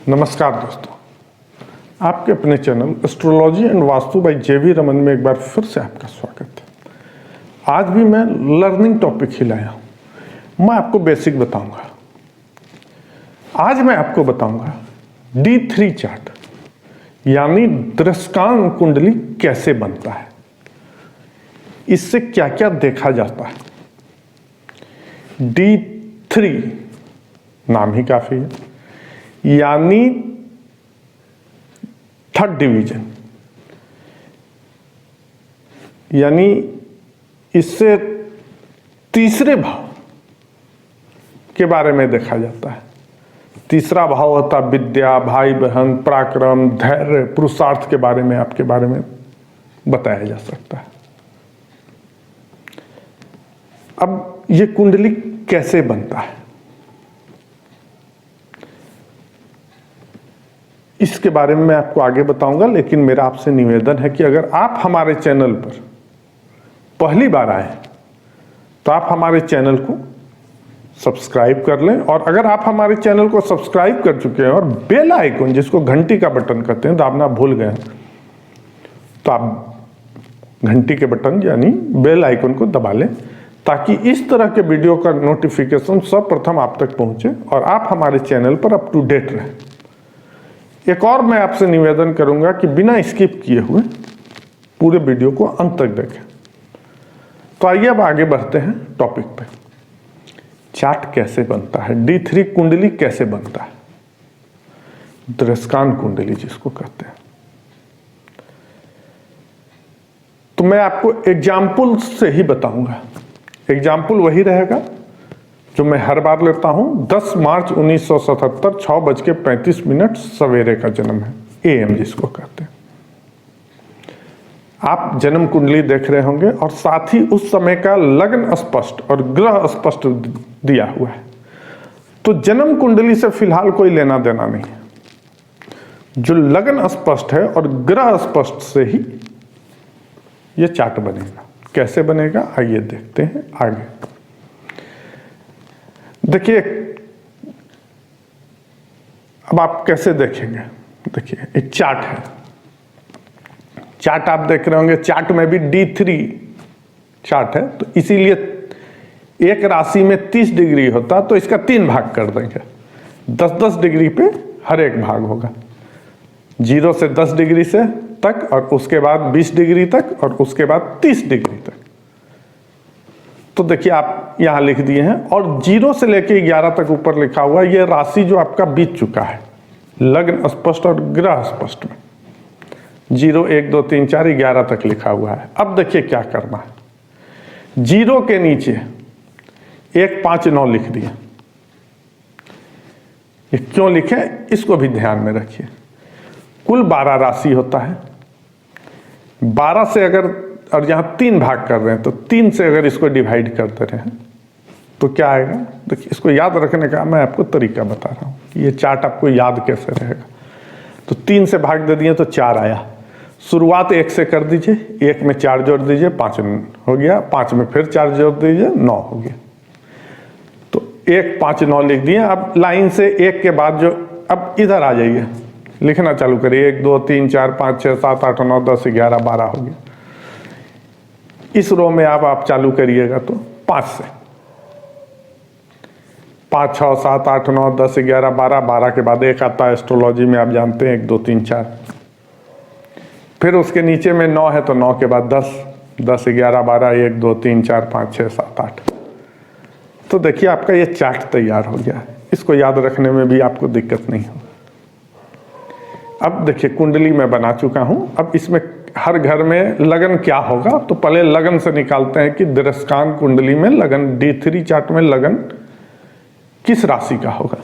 नमस्कार दोस्तों, आपके अपने channel astrology and vastu by J V. Raman में एक बार फिर से आपका स्वागत है। आज भी मैं लर्निंग टॉपिक ही लाया हूँ। मैं आपको बेसिक बताऊंगा। आज मैं आपको बताऊंगा D3 चार्ट यानी दृष्टांत कुंडली कैसे बनता है, इससे क्या क्या देखा जाता है। D3 नाम ही काफी है, यानी थर्ड डिवीजन, यानी इससे तीसरे भाव के बारे में देखा जाता है। तीसरा भाव होता विद्या, भाई बहन, पराक्रम, धैर्य, पुरुषार्थ के बारे में आपके बारे में बताया जा सकता है। अब ये कुंडली कैसे बनता है, इसके बारे में मैं आपको आगे बताऊंगा, लेकिन मेरा आपसे निवेदन है कि अगर आप हमारे चैनल पर पहली बार आए तो आप हमारे चैनल को सब्सक्राइब कर लें, और अगर आप हमारे चैनल को सब्सक्राइब कर चुके हैं और बेल आइकन जिसको घंटी का बटन कहते हैं दाबना भूल गए हैं, तो आप घंटी के बटन यानी बेल आइकन को दबा लें, ताकि इस तरह के वीडियो का नोटिफिकेशन सर्वप्रथम आप तक पहुंचे और आप हमारे चैनल पर अप टू डेट रहें। एक और मैं आपसे निवेदन करूंगा कि बिना स्किप किए हुए पूरे वीडियो को अंत तक देखें। तो आइए अब आगे बढ़ते हैं टॉपिक पे। चार्ट कैसे बनता है, D3 कुंडली कैसे बनता है, दृष्टांत कुंडली जिसको कहते हैं। तो मैं आपको एग्जाम्पल से ही बताऊंगा। एग्जाम्पल वही रहेगा जो मैं हर बार लेता हूं। 10 मार्च 1977 6:35 सवेरे का जन्म है, AM जिसको कहते हैं। आप जन्म कुंडली देख रहे होंगे और साथ ही उस समय का लग्न स्पष्ट और ग्रह स्पष्ट दिया हुआ है। तो जन्म कुंडली से फिलहाल कोई लेना देना नहीं है। जो लग्न स्पष्ट है और ग्रह स्पष्ट से ही यह चार्ट बनेगा। कैसे बनेगा आइए देखते हैं आगे। देखिए, अब आप कैसे देखेंगे, देखिए एक चार्ट है। चार्ट आप देख रहे होंगे, चार्ट में भी D3 चार्ट है, तो इसीलिए एक राशि में 30 डिग्री होता, तो इसका 3 भाग कर देंगे। 10-10 डिग्री पे हर एक भाग होगा, 0 से 10 डिग्री से तक, और उसके बाद 20 डिग्री तक, और उसके बाद 30 डिग्री तक। तो देखिए आप यहां लिख दिए हैं, और 0 से लेके 11 तक ऊपर लिखा हुआ, यह राशि जो आपका बीत चुका है लग्न स्पष्ट और ग्रह स्पष्ट में। 0 1 2 3 4 11 तक लिखा हुआ है। अब देखिए क्या करना है। 0 के नीचे 1 5 9 लिख दिए। ये क्यों लिखे इसको भी ध्यान में रखिए। कुल 12 राशि होता है। 12 से अगर, और यहां 3 भाग कर रहे हैं, तो 3 से अगर इसको डिवाइड करते रहे तो क्या आएगा। देखिए, इसको याद रखने का मैं आपको तरीका बता रहा हूं। ये चार्ट आपको याद कैसे रहेगा। तो 3 से भाग दे दिए तो 4 आया। शुरुआत 1 से कर दीजिए, 1 में 4 जोड़ दीजिए 5 हो गया, 5 में फिर 4 जोड़ दीजिए 9 हो गया। तो 1 5 9 लिख दिए। अब लाइन से 1 के बाद जो, अब इधर आ जाइए, लिखना चालू करिए। 1 2 3 4 5 6 7 8 9 10 11 12 हो गया। इस रो में आप चालू करिएगा तो 5 से 5 6 7 8 9 10 11 12, 12 के बाद 1 आता है एस्ट्रोलॉजी में, आप जानते हैं 1 2 3 4। फिर उसके नीचे में 9 है, तो 9 के बाद 10 10 11 12 1 2 3 4 5 6 7 8। तो देखिए आपका ये चार्ट तैयार हो गया है। इसको याद रखने में भी आपको दिक्कत नहीं हो। अब देखिए कुंडली मैं बना चुका हूं। अब इसमें हर घर में लगन क्या होगा, तो पहले लगन से निकालते हैं कि दृष्टांत कुंडली में लगन, D3 चार्ट में लगन किस राशि का होगा।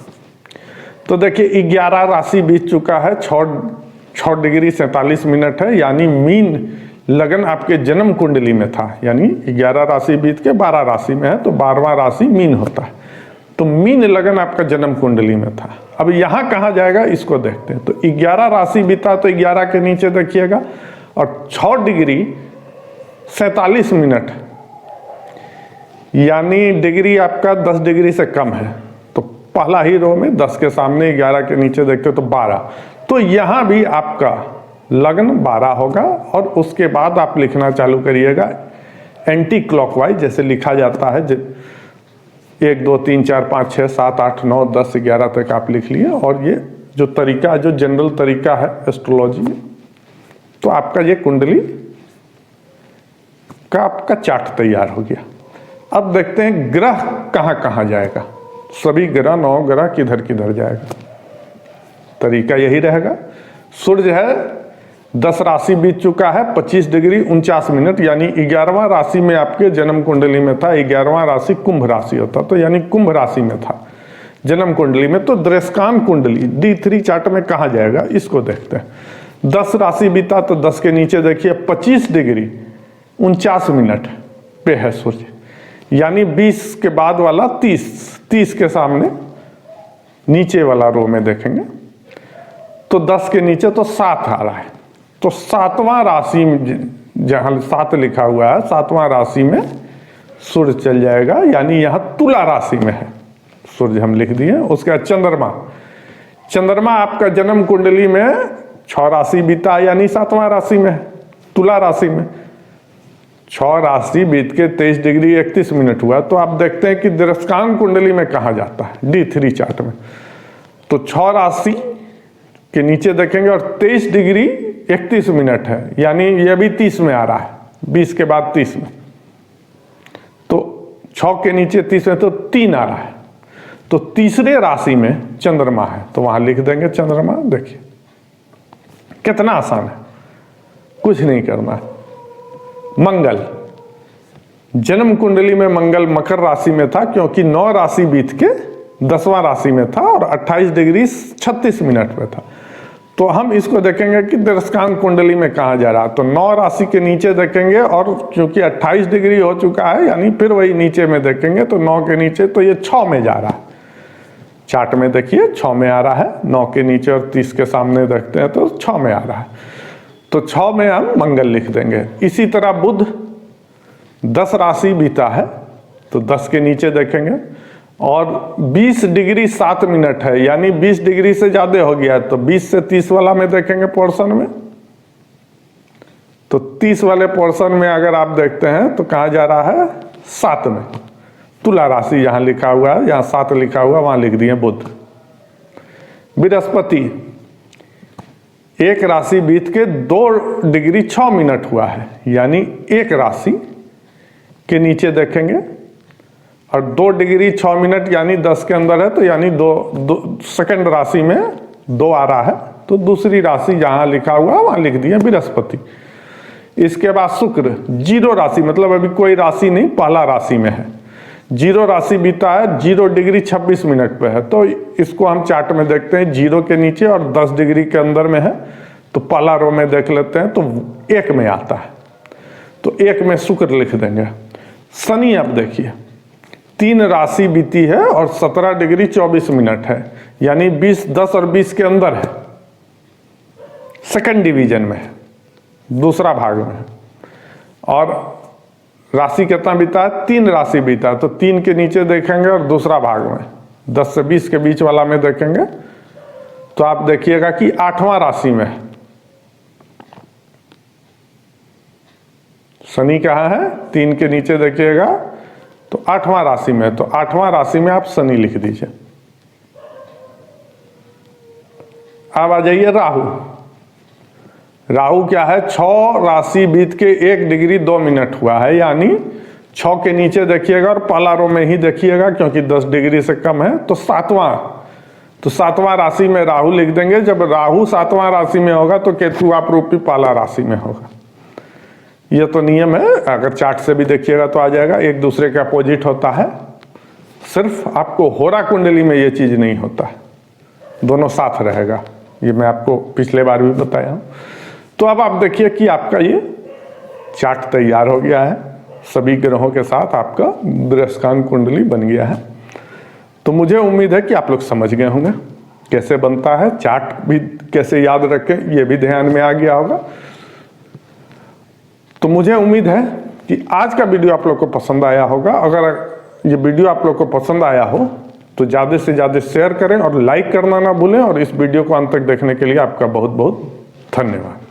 तो देखिए 11 राशि बीत चुका है, 6 डिग्री 47 मिनट है, यानी मीन लगन आपके जन्म कुंडली में था। यानी 11 राशि बीत के 12 राशि में है, तो 12वां राशि मीन होता है। तो मीन लगन आपका जन्म कुंडली में था। अब यहां कहां जाएगा इसको देखते हैं। तो 11 राशि बीता, तो 11 के नीचे देखिएगा, और 6 डिग्री 47 मिनट, यानी डिग्री आपका 10 डिग्री से कम है, तो पहला ही रो में 10 के सामने 11 के नीचे देखते तो 12, तो यहाँ भी आपका लग्न 12 होगा। और उसके बाद आप लिखना चालू करिएगा एंटी क्लॉकवाइज, जैसे लिखा जाता है 1 2 3 4 5 6 7 8 9 10 11 तक आप लिख लिए। और ये जो तरीका, जो जनरल तरीका है एस्ट्रोलॉजी में, तो आपका ये कुंडली का आपका चार्ट तैयार हो गया। अब देखते हैं ग्रह कहाँ कहाँ जाएगा, सभी ग्रह 9 ग्रह किधर किधर जाएगा। तरीका यही रहेगा। सूर्य है 10 राशि बीत चुका है, 25 डिग्री 49 मिनट, यानी 11वां राशि में आपके जन्म कुंडली में था। 11वां राशि कुंभ राशि होता, तो यानी कुंभ राशि में था जन्म कुंडली में। तो दृष्कान कुंडली D3 चार्ट में कहाँ जाएगा, इसको देखते हैं। 10 राशि बीता तो 10 के नीचे देखिए 25 डिग्री 49 मिनट पे है सूर्य, यानी 20 के बाद वाला 30 के सामने नीचे वाला रो में देखेंगे तो 10 के नीचे तो 7 आ रहा है। तो 7वां राशि में, जहाँ 7 लिखा हुआ है, 7वां राशि में सूर्य चल जाएगा, यानी यहाँ तुला राशि में है सूर्य, हम लिख दिए। उसके बाद चंद्रमा आपका जन्म कुंडली में 6 राशि बीता, यानी 7वां राशि में है, तुला राशि में। 6 राशि बीत के 23 डिग्री 31 मिनट हुआ, तो आप देखते हैं कि दृष्कान कुंडली में कहाँ जाता है D3 चार्ट में। तो 6 राशि के नीचे देखेंगे और 23 डिग्री 31 मिनट है, यानी यह भी 30 में आ रहा है, 20 के बाद 30 में। तो 6 के नीचे 30 में तो 3 आ रहा है, तो तीसरे राशि में चंद्रमा है, तो वहां लिख देंगे चंद्रमा। देखिए कितना आसान है, कुछ नहीं करना है। मंगल, जन्म कुंडली में मंगल मकर राशि में था, क्योंकि 9 राशि बीत के 10वां राशि में था और 28 डिग्री 36 मिनट में था। तो हम इसको देखेंगे कि दृष्कान कुंडली में कहाँ जा रहा, तो 9 राशि के नीचे देखेंगे, और क्योंकि 28 डिग्री हो चुका है, यानी फिर वही नीचे में देखेंगे तो 9 के नीचे, तो ये 6 में जा रहा है। चार्ट में देखिए 6 में आ रहा है, 9 के नीचे और 30 के सामने देखते हैं तो 6 में आ रहा है, तो 6 में हम मंगल लिख देंगे। इसी तरह बुध 10 राशि बीता है, तो 10 के नीचे देखेंगे और 20 डिग्री 7 मिनट है, यानी 20 डिग्री से ज्यादा हो गया, तो 20 से 30 वाला में देखेंगे पोर्शन में। तो 30 वाले पोर्शन में अगर आप देखते हैं तो कहाँ जा रहा है, 7 में। तुला राशि यहाँ लिखा हुआ है, यहाँ 7 लिखा हुआ, वहां लिख दिए बुध। बृहस्पति 1 राशि बीत के 2 डिग्री 6 मिनट हुआ है, यानी 1 राशि के नीचे देखेंगे और 2 डिग्री 6 मिनट यानी 10 के अंदर है, तो यानी 2 सेकंड राशि में 2 आ रहा है, तो दूसरी राशि जहां लिखा हुआ वहां लिख दिया बृहस्पति। इसके बाद शुक्र 0 राशि, मतलब अभी कोई राशि नहीं, पहला राशि में है। 0 राशि बीता है, 0 डिग्री 26 मिनट पे है, तो इसको हम चार्ट में देखते हैं 0 के नीचे और 10 डिग्री के अंदर में है, तो पहला रो में देख लेते हैं तो 1 में आता है, तो 1 में शुक्र लिख देंगे। शनि आप देखिए 3 राशि बीती है और 17 डिग्री 24 मिनट है, यानी 20 10 और 20 के अंदर है, सेकंड डिवीजन में है, दूसरा भाग में है। और राशि कितना बीता है, 3 राशि बीता है, तो 3 के नीचे देखेंगे और दूसरा भाग में 10 से 20 के बीच वाला में देखेंगे तो आप देखिएगा कि 8वां राशि में है। शनि कहाँ है, 3 के नीचे देखिएगा तो 8वां राशि में, तो 8वां राशि में आप शनि लिख दीजिए। अब आ जाइए राहु। राहु क्या है, 6 राशि बीत के 1 डिग्री 2 मिनट हुआ है, यानी 6 के नीचे देखिएगा और पहला रो में ही देखिएगा, क्योंकि 10 डिग्री से कम है, तो 7वां राशि में राहु लिख देंगे। जब राहु 7वां राशि में होगा तो केतु आप रूपी पहला राशि में होगा। यह तो नियम है, अगर चार्ट से भी देखिएगा तो आ जाएगा, एक दूसरे के अपोजिट होता है। सिर्फ आपको होरा कुंडली में ये चीज नहीं होता है, दोनों साथ रहेगा, ये मैं आपको पिछले बार भी बताया हूं। तो अब आप देखिए कि आपका ये चार्ट तैयार हो गया है, सभी ग्रहों के साथ आपका दृष्कान कुंडली बन गया है। तो मुझे उम्मीद है कि आप लोग समझ गए होंगे कैसे बनता है चार्ट, भी कैसे याद रखें ये भी ध्यान में आ गया होगा। तो मुझे उम्मीद है कि आज का वीडियो आप लोग को पसंद आया होगा। अगर ये वीडियो आप लोग को पसंद आया हो तो ज़्यादा से ज़्यादा शेयर करें और लाइक करना ना भूलें, और इस वीडियो को अंत तक देखने के लिए आपका बहुत बहुत धन्यवाद।